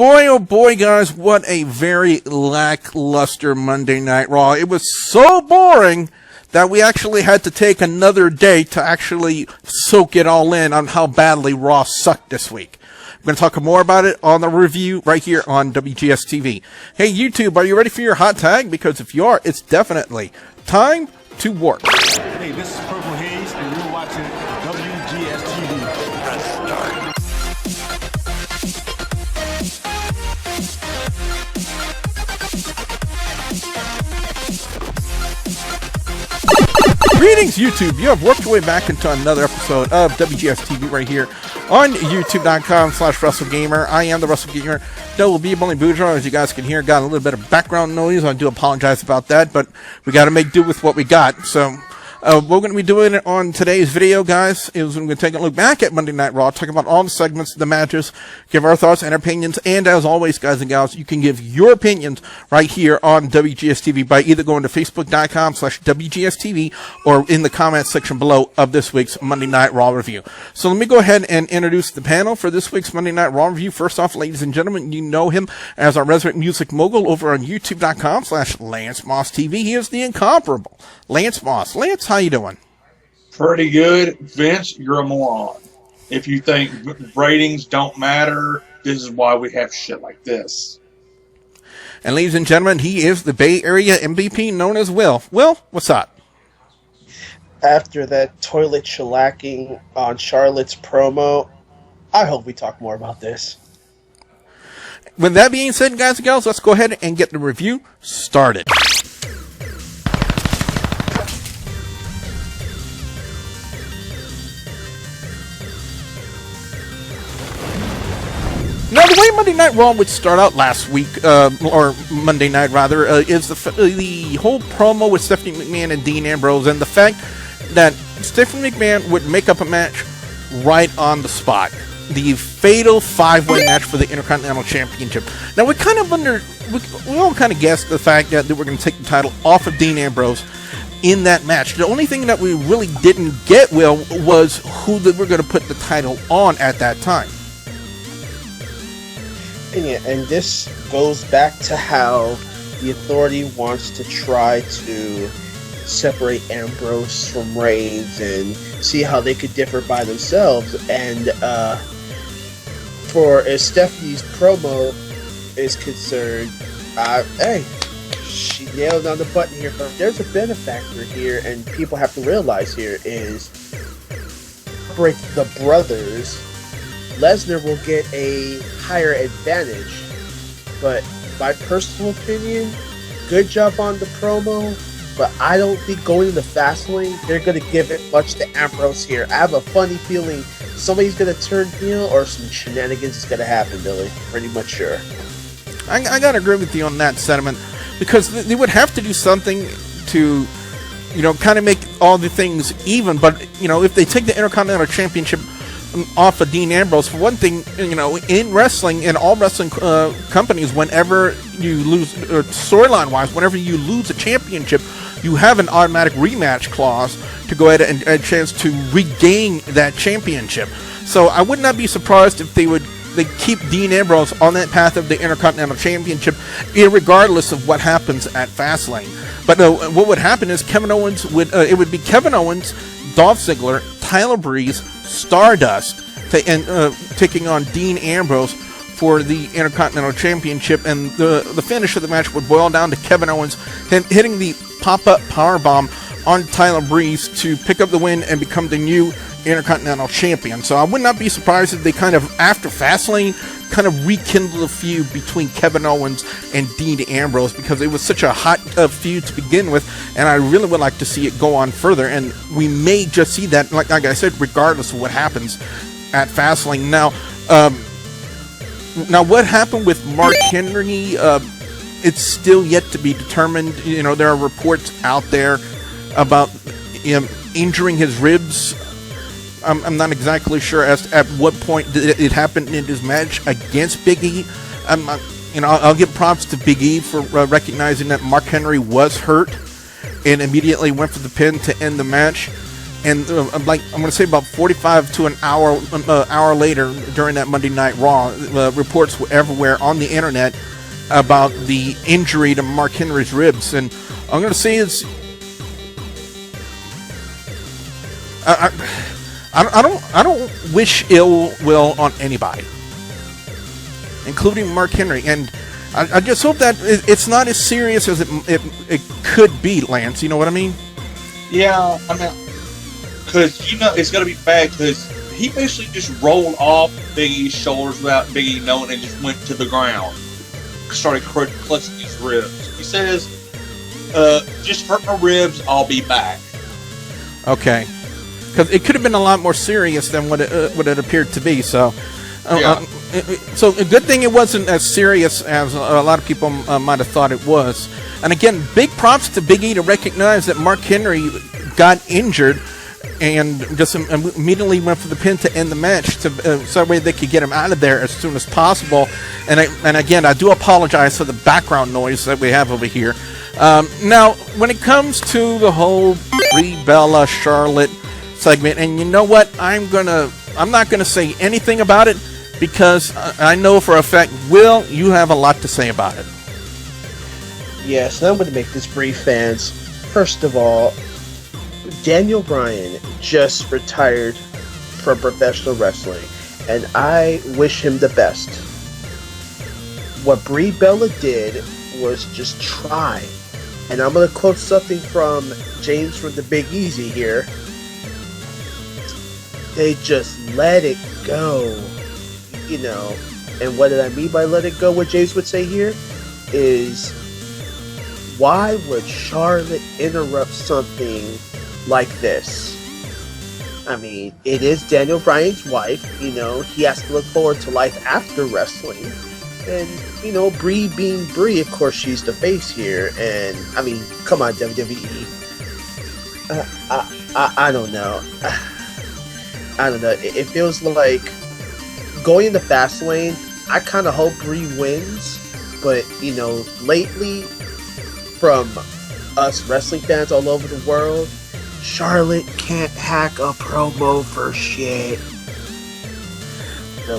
Boy, oh boy, guys, what a very lackluster Monday Night Raw. It was so boring that we actually had to take another day to actually soak it all in on how badly Raw sucked this week. We're going to talk more about it on the review right here on WGS-TV. Hey, YouTube, are you ready for your hot tag? Because if you are, it's definitely time to work. Hey, this is Purple Haze, and you're watching WGS-TV. Press start. Greetings, YouTube. You have worked your way back into another episode of WGS-TV right here on YouTube.com/WrestleGamer. I am the WrestleGamer. WB Bully Boudreaux, as you guys can hear, got a little bit of background noise. I do apologize about that, but we got to make do with what we got. So, what we're going to be doing on today's video, guys, is we're going to take a look back at Monday Night Raw, talk about all the segments, the matches, give our thoughts and opinions, and as always, guys and gals, you can give your opinions right here on WGS-TV by either going to Facebook.com/WGS-TV or in the comments section below of this week's Monday Night Raw review. So let me go ahead and introduce the panel for this week's Monday Night Raw review. First off, ladies and gentlemen, you know him as our resident music mogul over on YouTube.com/LanceMossTV. He is the incomparable Lance Moss. Lance, how you doing? Pretty good. Vince, you're a moron. If you think ratings don't matter, this is why we have shit like this. And ladies and gentlemen, he is the Bay Area MVP known as Will. Will, what's up? After that toilet shellacking on Charlotte's promo, I hope we talk more about this. With that being said, guys and gals, let's go ahead and get the review started. Now, the way Monday Night Raw would start out last week, or Monday night rather, is the whole promo with Stephanie McMahon and Dean Ambrose, and the fact that Stephanie McMahon would make up a match right on the spot. The fatal five-way match for the Intercontinental Championship. Now, we all kind of guessed the fact that they were going to take the title off of Dean Ambrose in that match. The only thing that we really didn't get, Will, was who they were going to put the title on at that time. And this goes back to how the Authority wants to try to separate Ambrose from Reigns and see how they could differ by themselves. And for as Stephanie's promo is concerned, hey, she nailed on the button here. But there's a benefactor here, and people have to realize here is separate the brothers. Lesnar will get a higher advantage, but my personal opinion, good job on the promo, but I don't think going into Fastlane, they're going to give it much to Ambrose here. I have a funny feeling somebody's going to turn heel or some shenanigans is going to happen, Billy. Pretty much sure. I got to agree with you on that sentiment, because they would have to do something to, kind of make all the things even, but, if they take the Intercontinental Championship off of Dean Ambrose, for one thing, in wrestling, in all wrestling companies, whenever you lose, storyline-wise, whenever you lose a championship, you have an automatic rematch clause to go ahead and a chance to regain that championship. So I would not be surprised if they keep Dean Ambrose on that path of the Intercontinental Championship, irregardless of what happens at Fastlane. But what would happen is Kevin Owens it would be Kevin Owens, Dolph Ziggler, Tyler Breeze, Stardust, taking on Dean Ambrose for the Intercontinental Championship, and the finish of the match would boil down to Kevin Owens hitting the pop-up powerbomb on Tyler Breeze to pick up the win and become the new Intercontinental Champion. So I would not be surprised if they kind of, after Fastlane, kind of rekindle a feud between Kevin Owens and Dean Ambrose, because it was such a hot feud to begin with, and I really would like to see it go on further, and we may just see that, like I said, regardless of what happens at Fastlane. Now what happened with Mark Henry, it's still yet to be determined. There are reports out there about him injuring his ribs. I'm not exactly sure as to at what point it happened in his match against Big E. I'll give props to Big E for recognizing that Mark Henry was hurt and immediately went for the pin to end the match. And like I'm going to say about 45 to an hour later during that Monday Night Raw, reports were everywhere on the internet about the injury to Mark Henry's ribs. And I'm going to say is I don't wish ill will on anybody, including Mark Henry. And I just hope that it's not as serious as it could be, Lance. You know what I mean? Yeah, I mean, because it's going to be bad because he basically just rolled off Big E's shoulders without Big E knowing and just went to the ground. Started clutching his ribs. He says, just hurt my ribs, I'll be back. Okay. Because it could have been a lot more serious than what it appeared to be. So, so a good thing it wasn't as serious as a lot of people might have thought it was. And again, big props to Big E to recognize that Mark Henry got injured and just immediately went for the pin to end the match so that way they could get him out of there as soon as possible. And again, I do apologize for the background noise that we have over here. Now, when it comes to the whole Brie Bella Charlotte segment, and you know what, I'm not gonna say anything about it because I know for a fact, Will, you have a lot to say about it. Yes, and I'm going to make this brief, fans. First of all, Daniel Bryan just retired from professional wrestling, and I wish him the best. What Brie Bella did was just try. And I'm going to quote something from James from the Big Easy here. They just let it go. You know, and what did I mean by let it go? What James would say here is, why would Charlotte interrupt something like this? I mean, it is Daniel Bryan's wife. You know, he has to look forward to life after wrestling. And, you know, Brie being Brie, of course, she's the face here. And, I mean, come on, WWE. I don't know. I don't know. It feels like going into Fastlane, I kind of hope Brie wins. But, you know, lately, from us wrestling fans all over the world, Charlotte can't hack a promo for shit.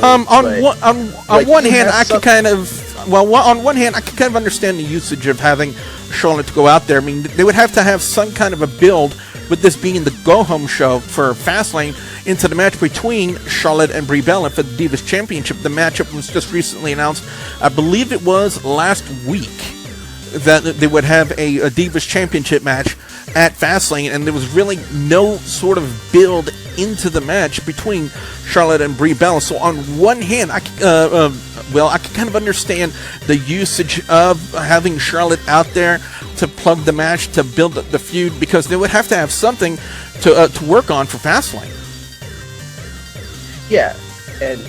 On one hand, I can kind of understand the usage of having Charlotte to go out there. I mean, they would have to have some kind of a build with this being the go-home show for Fastlane into the match between Charlotte and Brie Bella for the Divas Championship. The matchup was just recently announced. I believe it was last week that they would have a Divas Championship match at Fastlane, and there was really no sort of build into the match between Charlotte and Brie Bella. So on one hand, I can kind of understand the usage of having Charlotte out there to plug the match, to build the feud, because they would have to have something to work on for Fastlane. Yeah, and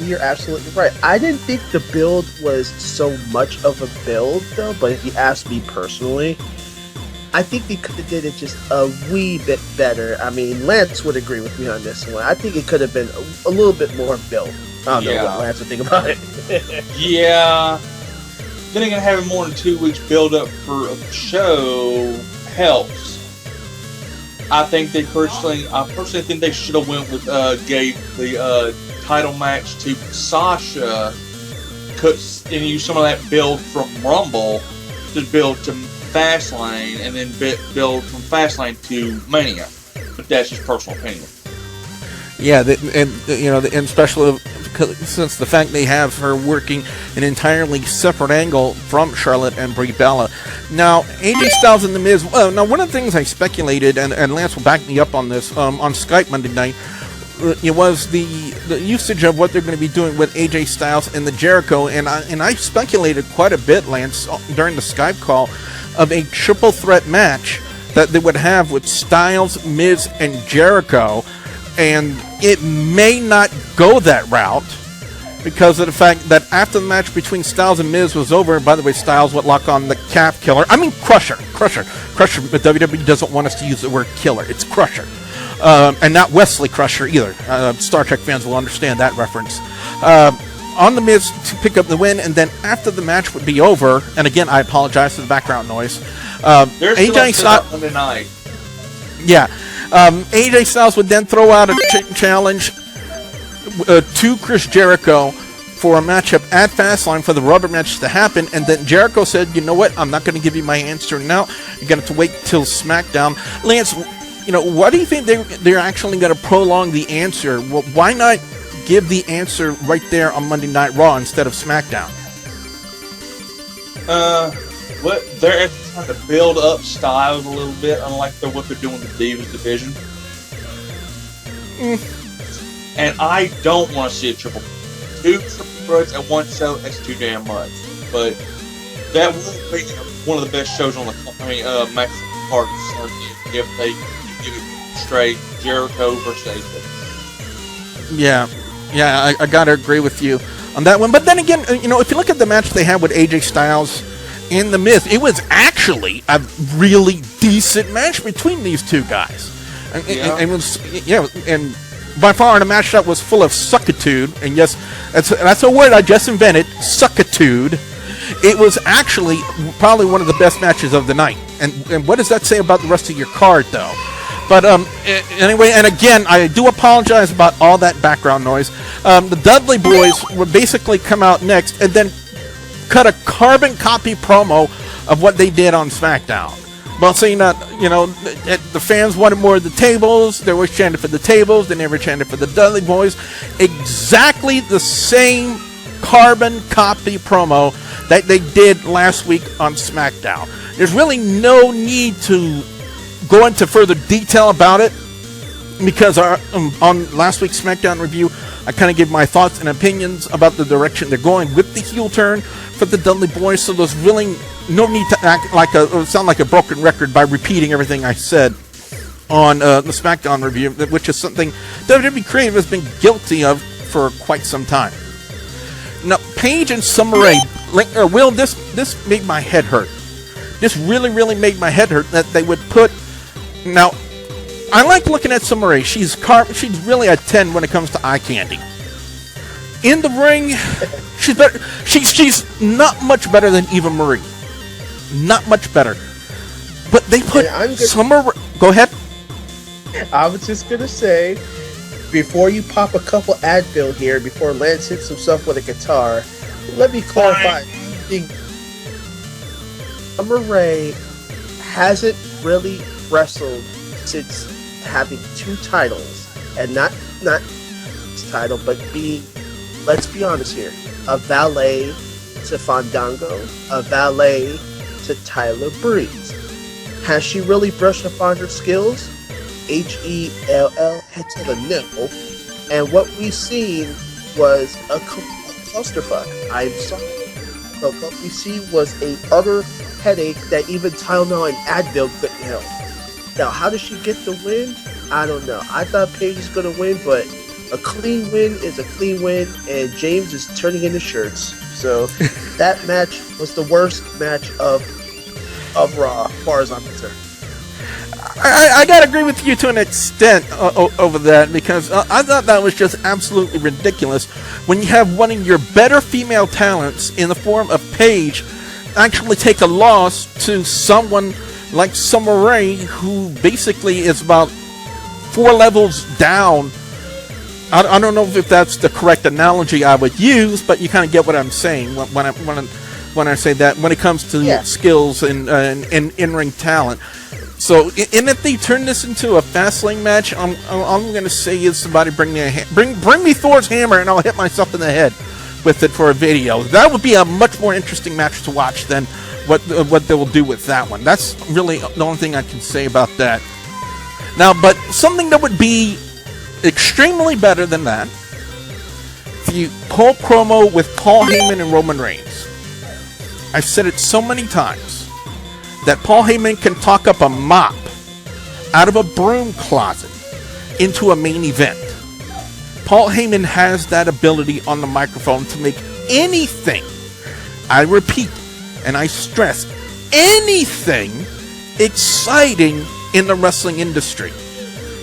you're absolutely right. I didn't think the build was so much of a build, though, but if you ask me personally, I think they could have did it just a wee bit better. I mean, Lance would agree with me on this one. I think it could have been a little bit more built. I don't know what Lance would think about it. Yeah. Then again, having more than 2 weeks build up for a show helps. I personally think they should have went with gave the title match to Sasha, and use some of that build from Rumble to build to Fastlane, and then build from Fastlane to Mania. But that's just personal opinion. Yeah, and especially since the fact they have her working an entirely separate angle from Charlotte and Brie Bella. Now, AJ Styles and The Miz. Now, one of the things I speculated, and Lance will back me up on this, on Skype Monday night, it was the usage of what they're going to be doing with AJ Styles and the Jericho, and I speculated quite a bit, Lance, during the Skype call, of a triple threat match that they would have with Styles, Miz, and Jericho, and it may not go that route because of the fact that after the match between Styles and Miz was over, by the way, Styles would lock on the calf killer. I mean Crusher, but WWE doesn't want us to use the word killer. It's Crusher. And not Wesley Crusher either. Star Trek fans will understand that reference. On the Miz to pick up the win, and then after the match would be over, and again, I apologize for the background noise. There's AJ Styles on the night. Yeah. AJ Styles would then throw out a challenge to Chris Jericho for a matchup at Fastlane for the rubber match to happen, and then Jericho said, you know what, I'm not going to give you my answer now. You're going to have to wait till SmackDown. Lance, what do you think they're actually going to prolong the answer? Well, why not give the answer right there on Monday Night Raw instead of SmackDown? They're trying to build up Styles a little bit, unlike what they're doing with the Divas division. And I don't want to see a two triple threats at one show. That's too damn much. But that would be one of the best shows on the match card if they give it straight Jericho versus AJ. Yeah, I gotta agree with you on that one. But then again, if you look at the match they had with AJ Styles and The Miz, it was actually a really decent match between these two guys. And by far, the match that was full of suckitude, and yes, that's a word I just invented, suckitude. It was actually probably one of the best matches of the night. And what does that say about the rest of your card, though? But anyway, and again, I do apologize about all that background noise. The Dudley boys would basically come out next and then cut a carbon copy promo of what they did on SmackDown. Well, saying that, the fans wanted more of the tables. They always chanted for the tables. They never chanted for the Dudley boys. Exactly the same carbon copy promo that they did last week on SmackDown. There's really no need to go into further detail about it, because on last week's SmackDown review, I kind of gave my thoughts and opinions about the direction they're going with the heel turn for the Dudley boys. So there's really no need to sound like a broken record by repeating everything I said on the SmackDown review, which is something WWE Creative has been guilty of for quite some time. Now, Paige and Summer Rae, Will, this made my head hurt. This really, really made my head hurt that they would put. Now, I like looking at Summer Rae. She's really a 10 when it comes to eye candy. In the ring, she's better. She's not much better than Eva Marie. Not much better. But they put Summer Rae. Go ahead. I was just gonna say, before you pop a couple Advil here, before Lance hits himself with a guitar, let me clarify. Summer Rae hasn't really wrestled since having 2 titles, and not this title, but let's be honest here, a valet to Fandango, a valet to Tyler Breeze. Has she really brushed up on her skills? HELL, head to the nipple, and what we seen was a clusterfuck. I'm sorry, but what we see was a utter headache that even Tylenol and Advil couldn't help. Now, how did she get the win? I don't know. I thought Paige was going to win, but a clean win is a clean win, and James is turning into shirts. So that match was the worst match of Raw, as far as I'm concerned. I gotta agree with you to an extent over that, because I thought that was just absolutely ridiculous when you have one of your better female talents in the form of Paige actually take a loss to someone like Summer Rae, who basically is about 4 levels down. I don't know if that's the correct analogy I would use, but you kind of get what I'm saying when I say that when it comes to skills and in-ring talent. So, and if they turn this into a Fastlane match, all I'm going to say is somebody bring me Thor's hammer, and I'll hit myself in the head with it for a video. That would be a much more interesting match to watch than what they will do with that one. That's really the only thing I can say about that. Now, but something that would be extremely better than that, the whole promo with Paul Heyman and Roman Reigns. I've said it so many times that Paul Heyman can talk up a mop out of a broom closet into a main event. Paul Heyman has that ability on the microphone to make anything, I repeat, and I stress, anything exciting in the wrestling industry.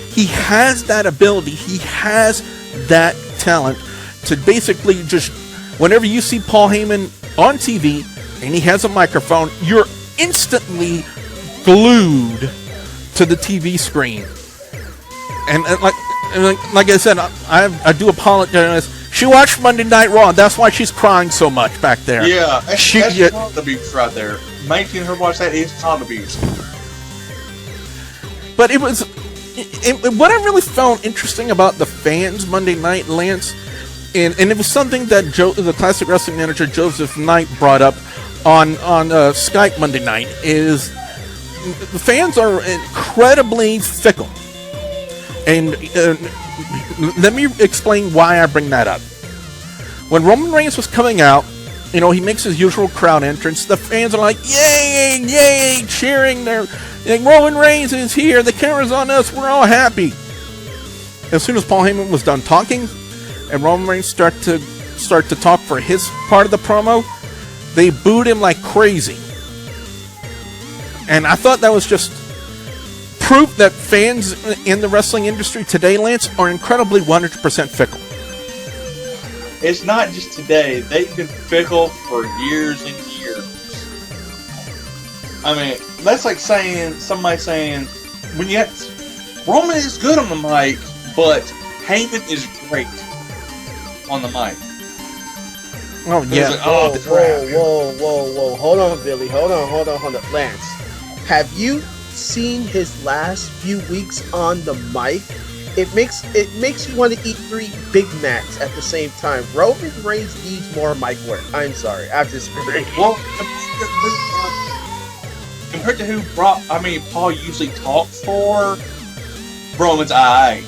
He has that ability. He has that talent to basically just, whenever you see Paul Heyman on TV and he has a microphone, you're instantly glued to the TV screen. like I said, I do apologize. She watched Monday Night Raw. That's why she's crying so much back there. Yeah, that's child abuse right there. Making her watch that is child abuse. But it was what I really found interesting about the fans Monday night, Lance, and it was something that the Classic Wrestling manager Joseph Knight brought up on Skype Monday night, is the fans are incredibly fickle. And let me explain why I bring that up. When Roman Reigns was coming out, he makes his usual crowd entrance. The fans are like, yay, yay, cheering. They're like, Roman Reigns is here. The camera's on us. We're all happy. As soon as Paul Heyman was done talking, and Roman Reigns start to talk for his part of the promo, they booed him like crazy. And I thought that was just proof that fans in the wrestling industry today, Lance, are incredibly 100% fickle. It's not just today. They've been fickle for years and years. I mean, that's like somebody saying, when you have Roman is good on the mic, but Heyman is great on the mic. Oh yeah. Like, Whoa. Hold on, Billy. Hold on. Lance, have you seen his last few weeks on the mic? It makes you want to eat 3 Big Macs at the same time. Roman Reigns needs more mic work. I'm sorry, I'm disagreeing. Well, compared to who Paul usually talks for, Roman's eye.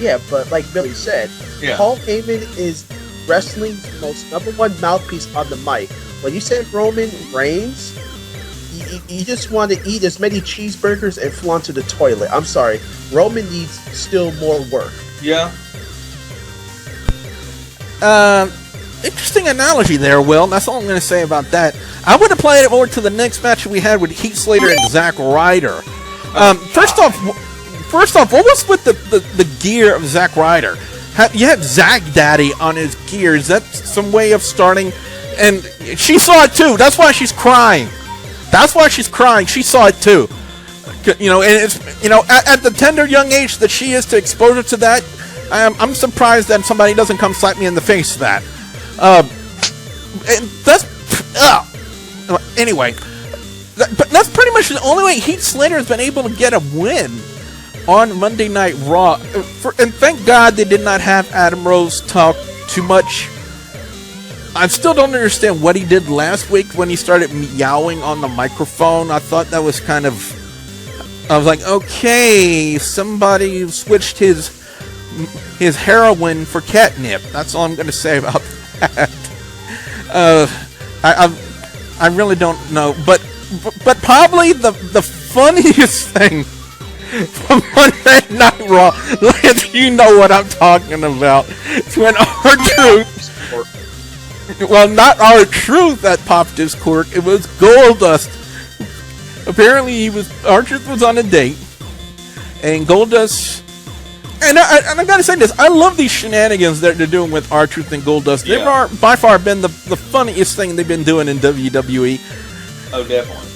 Yeah, but like Billy said, Paul Heyman is wrestling's most #1 mouthpiece on the mic. When you said Roman Reigns, you just want to eat as many cheeseburgers and flaunt to the toilet. I'm sorry. Roman needs still more work. Yeah. Interesting analogy there, Will. That's all I'm going to say about that. I would have played it over to the next match we had with Heath, Slater, and Zack Ryder. First off, what was with the gear of Zack Ryder? You had Zack Daddy on his gear. Is that some way of starting? And she saw it too. That's why she's crying. She saw it too. And it's at the tender young age that she is to exposure to that, I'm surprised that somebody doesn't come slap me in the face for that. And that's anyway. But that's pretty much the only way Heath Slater has been able to get a win on Monday Night Raw. And thank God they did not have Adam Rose talk too much. I still don't understand what he did last week when he started meowing on the microphone. I thought that was kind of... I was like, okay, somebody switched his heroin for catnip. That's all I'm going to say about that. I really don't know. But probably the funniest thing from Monday Night Raw, Lance, you know what I'm talking about. It's when RTruth... Well, not RTruth that popped his cork. It was Goldust. Apparently, RTruth was on a date, and Goldust. And I gotta say this: I love these shenanigans that they're doing with RTruth and Goldust. They are by far been the funniest thing they've been doing in WWE. Oh, definitely.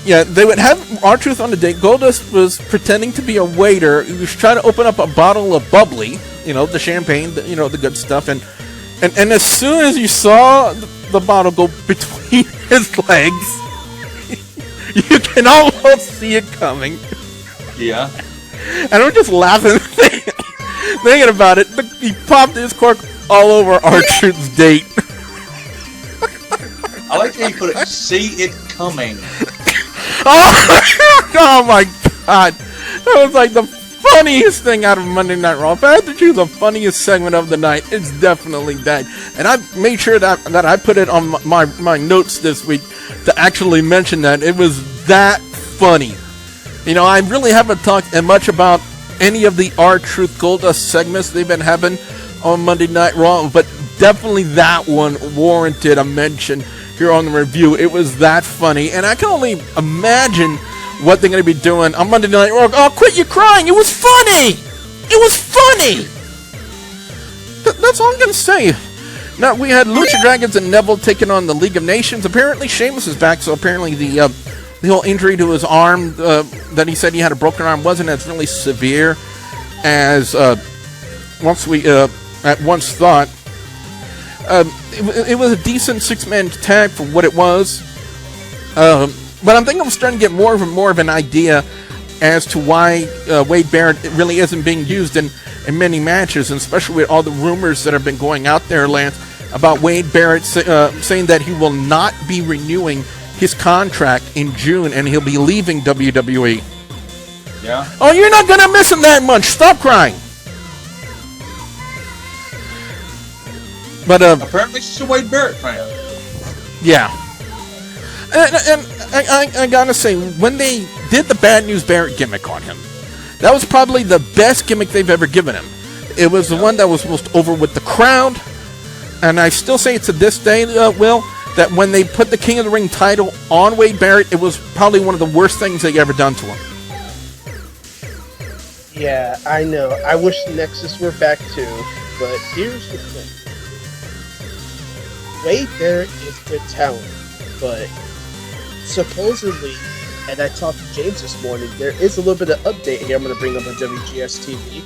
Yeah, they would have RTruth on a date. Goldust was pretending to be a waiter. He was trying to open up a bottle of bubbly, the champagne, the good stuff, and as soon as you saw the bottle go between his legs, you can almost see it coming. Yeah. And I'm just laughing thinking about it. He popped his cork all over RTruth's date. I like how you put it, see it coming. Oh my God. That was like the funniest thing out of Monday Night Raw. If I had to choose the funniest segment of the night, it's definitely that. And I made sure that I put it on my notes this week to actually mention that. It was that funny. I really haven't talked much about any of the RTruth Goldust segments they've been having on Monday Night Raw, but definitely that one warranted a mention here on the review. It was that funny, and I can only imagine what they're going to be doing on Monday Night Raw. Oh, quit your crying! It was funny! It was funny! That's all I'm going to say. Now, we had Lucha Dragons and Neville taking on the League of Nations. Apparently, Sheamus is back, so apparently the whole injury to his arm that he said he had a broken arm wasn't as really severe as once we at once thought. It was a decent 6-man tag for what it was. But I think I'm starting to get more of an idea as to why Wade Barrett really isn't being used in many matches, and especially with all the rumors that have been going out there, Lance, about Wade Barrett saying that he will not be renewing his contract in June and he'll be leaving WWE. Yeah. Oh, you're not going to miss him that much. Stop crying. But apparently she's a Wade Barrett fan. Yeah. And I gotta say, when they did the Bad News Barrett gimmick on him, that was probably the best gimmick they've ever given him. It was the one that was most over with the crowd, and I still say to this day, Will, that when they put the King of the Ring title on Wade Barrett, it was probably one of the worst things they ever done to him. Yeah, I know. I wish the Nexus were back too, but here's the thing. Wade Barrett is good talent, but supposedly, and I talked to James this morning, there is a little bit of update here I'm going to bring up on WGS-TV,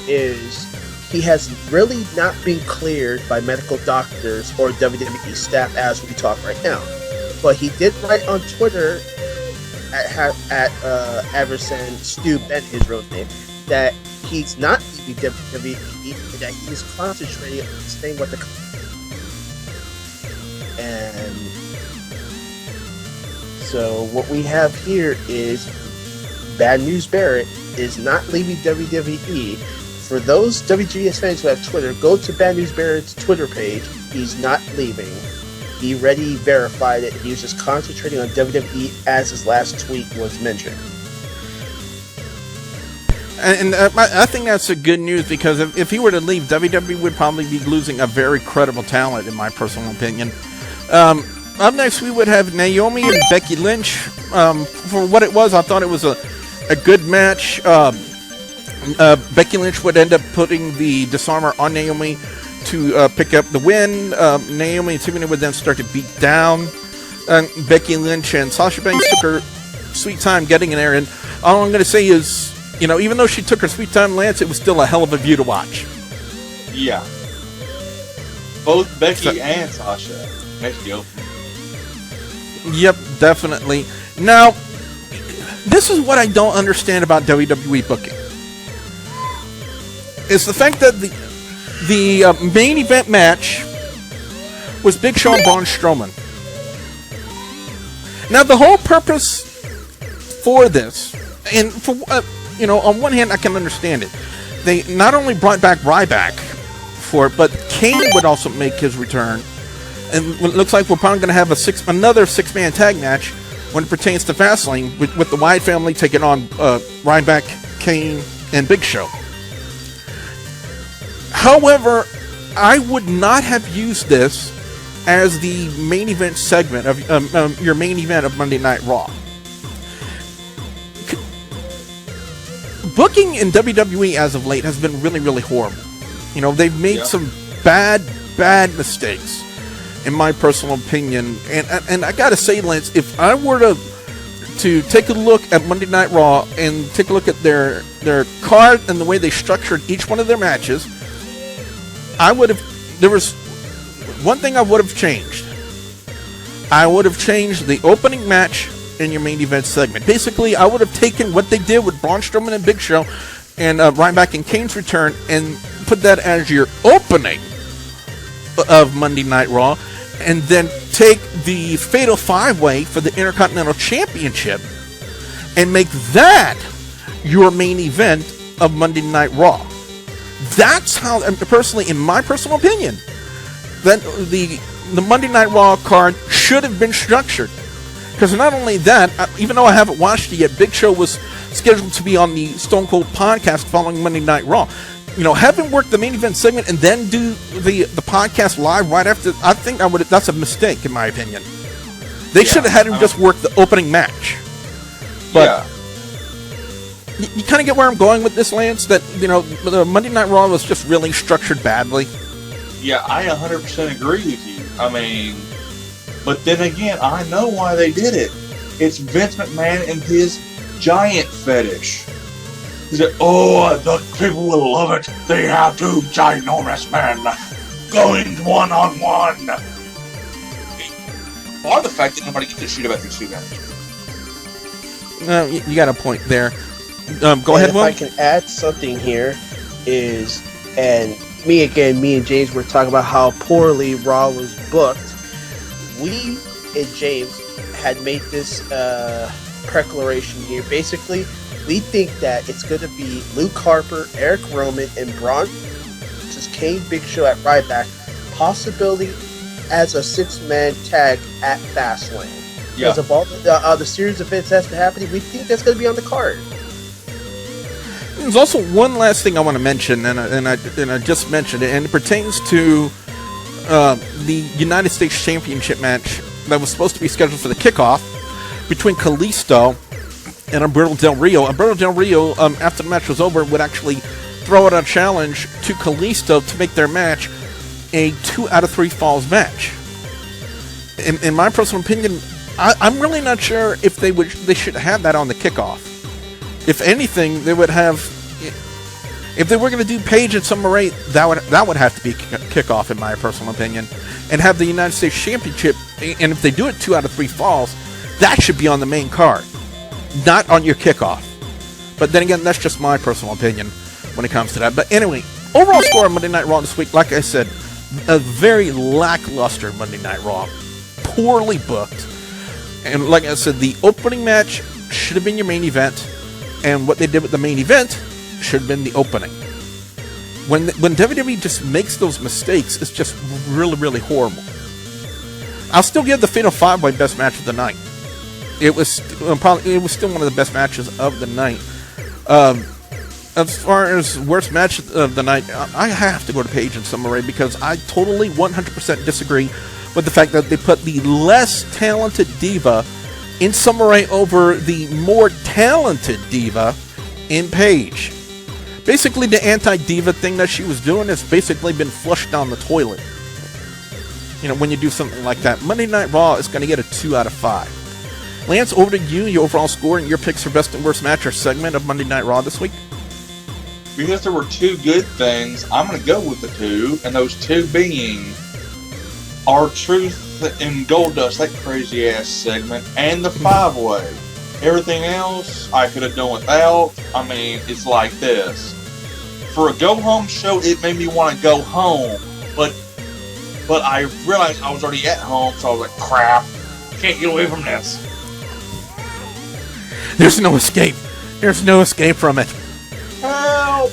is he has really not been cleared by medical doctors or WWE staff as we talk right now. But he did write on Twitter at Everson, Stu Bent, his real name, that he's not leaving WWE, and that he's concentrating on staying with the and so what we have here is Bad News Barrett is not leaving WWE. For those WGS fans who have Twitter, go to Bad News Barrett's Twitter page. He's not leaving. He already verified it. He was just concentrating on WWE as his last tweet was mentioned. And I think that's a good news, because if he were to leave, WWE would probably be losing a very credible talent, in my personal opinion. Up next, we would have Naomi and Becky Lynch. For what it was, I thought it was a good match. Becky Lynch would end up putting the disarmor on Naomi to pick up the win. Naomi and Tiffany would then start to beat down Becky Lynch, and Sasha Banks took her sweet time getting in there. And all I'm going to say is, you know, even though she took her sweet time, Lance, it was still a hell of a view to watch. Yeah. Both Becky and Sasha. Becky open. Yep, definitely. Now, this is what I don't understand about WWE booking. It's the fact that the main event match was Big Show and Braun Strowman. Now, the whole purpose for this, and for you know, on one hand, I can understand it. They not only brought back Ryback for it, but Kane would also make his return. And it looks like we're probably going to have another 6-man tag match when it pertains to Fastlane, with the Wyatt family taking on Ryback, Kane, and Big Show. However, I would not have used this as the main event segment of your main event of Monday Night Raw. Booking in WWE as of late has been really, really horrible. You know, they've made some bad mistakes, in my personal opinion. And I gotta say, Lance, if I were to take a look at Monday Night Raw and take a look at their card and the way they structured each one of their matches, there was one thing I would have changed. I would have changed the opening match in your main event segment. Basically, I would have taken what they did with Braun Strowman and Big Show and Ryback and Kane's return and put that as your opening of Monday Night Raw, and then take the Fatal 5-Way for the Intercontinental Championship and make that your main event of Monday Night Raw. That's how, personally, in my personal opinion, that the Monday Night Raw card should have been structured. Because not only that, even though I haven't watched it yet, Big Show was scheduled to be on the Stone Cold podcast following Monday Night Raw. You know, having worked the main event segment and then do the podcast live right after, I think that's a mistake, in my opinion. They should have had him just work the opening match. But you kind of get where I'm going with this, Lance, that, you know, the Monday Night Raw was just really structured badly. Yeah, I 100% agree with you. I mean, but then again, I know why they did it. It's Vince McMahon and his giant fetish. He said, "Oh, the people will love it. They have two ginormous men going one-on-one." Or the fact that nobody gets to shoot about these two guys. You got a point there. Go ahead, Will. If I can add something here, and me and James were talking about how poorly Raw was booked. We and James had made this declaration here. Basically, we think that it's going to be Luke Harper, Eric Roman, and Braun versus Kane, Big Show at Ryback, possibility as a 6-man tag at Fastlane. Yeah. Because of all the series of events that's been happening, we think that's going to be on the card. There's also one last thing I want to mention, and I just mentioned it, and it pertains to the United States Championship match that was supposed to be scheduled for the kickoff between Kalisto and Alberto Del Rio. Alberto Del Rio, after the match was over, would actually throw out a challenge to Kalisto to make their match a 2 out of 3 falls match. In my personal opinion, I'm really not sure if they should have that on the kickoff. If anything, they would have. If they were going to do Paige and Summer Rae, that would have to be kickoff, in my personal opinion, and have the United States Championship. And if they do it 2 out of 3 falls, that should be on the main card, not on your kickoff. But then again, that's just my personal opinion when it comes to that. But anyway, overall score on Monday Night Raw this week, like I said, a very lackluster Monday Night Raw, poorly booked, and like I said, the opening match should have been your main event, and what they did with the main event should have been the opening. When WWE just makes those mistakes, it's just really, really horrible. I'll still give the Fatal 5-Way best match of the night. It was still one of the best matches of the night. As far as worst match of the night, I have to go to Paige and Summer Rae, because I totally 100% disagree with the fact that they put the less talented diva in Summer Rae over the more talented diva in Paige. Basically, the anti-diva thing that she was doing has basically been flushed down the toilet. You know, when you do something like that. Monday Night Raw is going to get a 2 out of 5. Lance, over to you, your overall score and your picks for best and worst match or segment of Monday Night Raw this week. Because there were two good things, I'm going to go with the two, and those two being RTruth and Goldust, that crazy-ass segment, and the 5-Way. Everything else, I could have done without. I mean, it's like this. For a go-home show, it made me want to go home, but I realized I was already at home, so I was like, crap, can't get away from this. There's no escape. There's no escape from it. Help!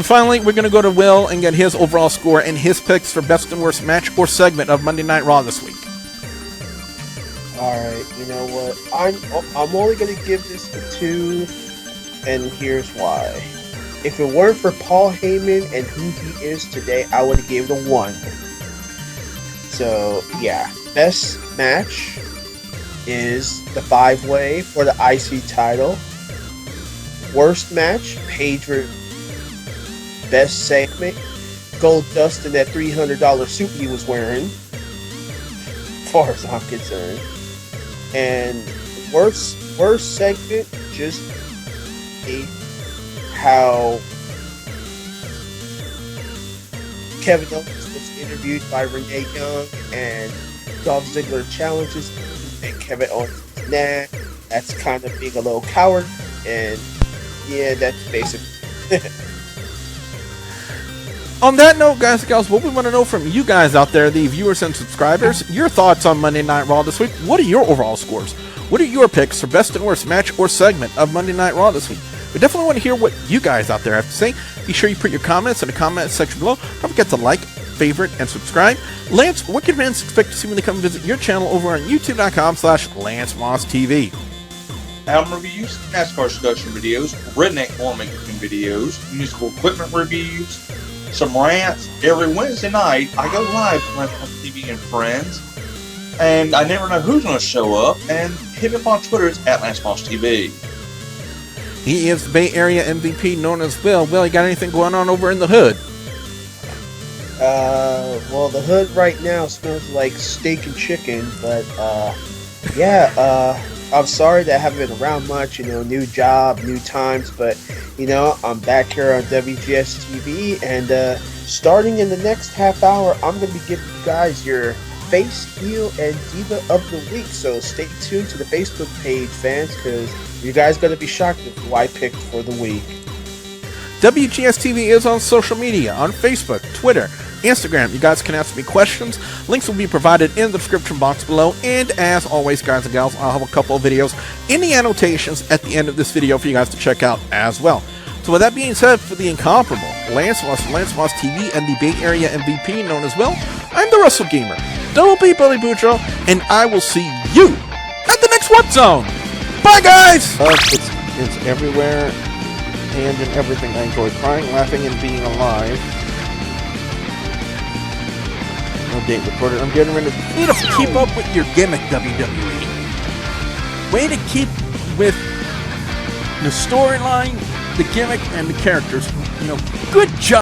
Finally, we're going to go to Will and get his overall score and his picks for best and worst match or segment of Monday Night Raw this week. Alright, you know what? I'm only going to give this a 2, and here's why. If it weren't for Paul Heyman and who he is today, I would have given it a 1. So, yeah. Best match is the 5-Way for the IC title. Worst match, Paige versus best segment, Goldust in that $300 suit he was wearing, as far as I'm concerned. And worst segment, just how Kevin Owens was interviewed by Renee Young and Dolph Ziggler challenges and Kevin Owens, that's kind of being a little coward, and yeah, that's basically On that note, guys and gals, what we want to know from you guys out there, the viewers and subscribers, your thoughts on Monday Night Raw this week. What are your overall scores? What are your picks for best and worst match or segment of Monday Night Raw this week? We definitely want to hear what you guys out there have to say. Be sure you put your comments in the comment section below. Don't forget to like, favorite, and subscribe. Lance, what can fans expect to see when they come visit your channel over on youtube.com/LanceMossTV? Album reviews, NASCAR discussion videos, redneck Mormon videos, musical equipment reviews, some rants. Every Wednesday night, I go live with Lance Moss TV and friends, and I never know who's going to show up. And hit me up on Twitter, it's at Lance Moss TV. He is the Bay Area MVP known as Will. Will, you got anything going on over in the hood? Well, the hood right now smells like steak and chicken, but I'm sorry that I haven't been around much, new job, new times, but, I'm back here on WGS-TV, and starting in the next half hour, I'm going to be giving you guys your Face, Heel, and Diva of the Week, so stay tuned to the Facebook page, fans, because you guys going to be shocked with who I picked for the week. WGS-TV is on social media, on Facebook, Twitter, Instagram. You guys can ask me questions. Links will be provided in the description box below. And as always, guys and gals, I'll have a couple of videos in the annotations at the end of this video for you guys to check out as well. So with that being said, for the incomparable Lance Moss TV, and the Bay Area MVP known as Will, I'm the Wrestle Gamer, Double B Billy Boudreaux, and I will see you at the next What Zone. Bye, guys! It's everywhere and in everything. I enjoy crying, laughing, and being alive. No date recorded. I'm getting ready to keep up with your gimmick, WWE. Way to keep with the storyline, the gimmick, and the characters. Good job.